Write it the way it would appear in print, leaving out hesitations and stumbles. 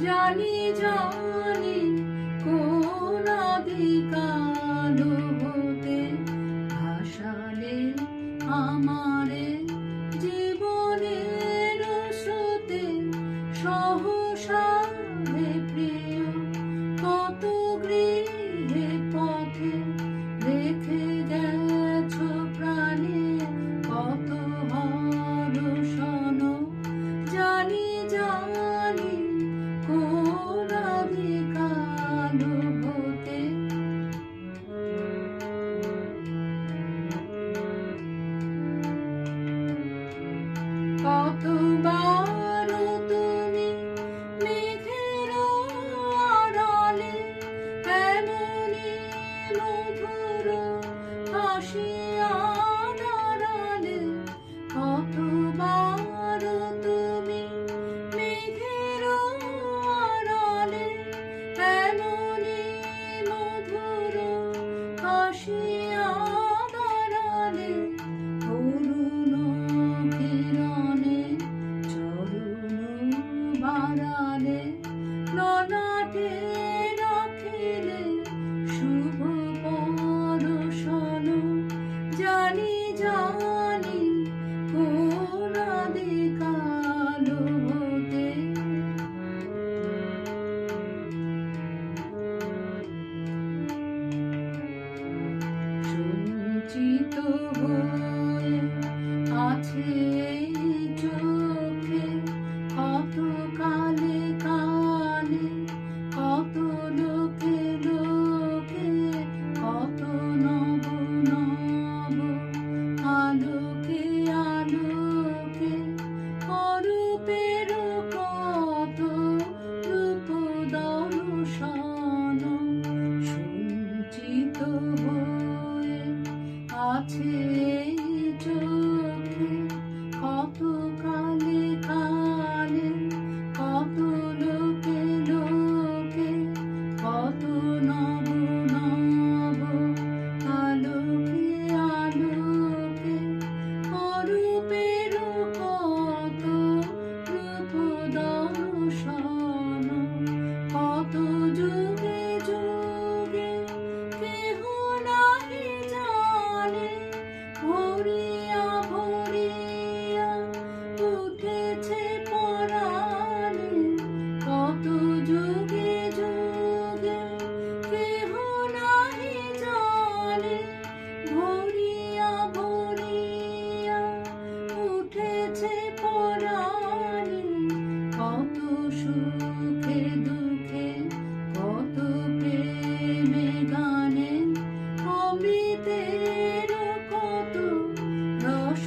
জানি জানি কোন আদিকাল হতে ভাসালে আমারে জীবনের স্রোতে সহসা হে প্রিয় কত গৃহে পথে রেখে গেছো প্রাণে কত হরষণ জানি জানি কোন আদিকাল হতে কতবার তুমি মেঘের আড়ালে এমনি মধুর হাসিয়া দাঁড়ালে কতবার তুমি মেঘের আড়ালে এমনি মধুর হাসিয়া দাঁড়ালে অরুণ কিরণে চরণ বাড়ালে ললাটে রাখিলে শুভ পরশন জানি জানি কোন আদিকাল হতে সঞ্চিত হয়ে আছে এই চোখে কত কালে কালে কত লোকে লোকে কত নব নব আলোকে আলোকে অরূপের কত রূপ দর্শন সঞ্চিত হয়ে আছে এই চোখে কত কালে কালে কত লোকে লোকে কত নব নব আলোকে আলোকে অরূপের কত রূপ দর্শন কত যুগে যুগে কেহ নাহি জানে ভরিয়া ভরিয়া উঠেছে পরাণে কত যুগে যুগে কেহ নাহি জানে ভরিয়া ভরিয়া উঠেছে পরাণে কত সুখে দুঃখে কত প্রেমে গানে অমৃতের কত রস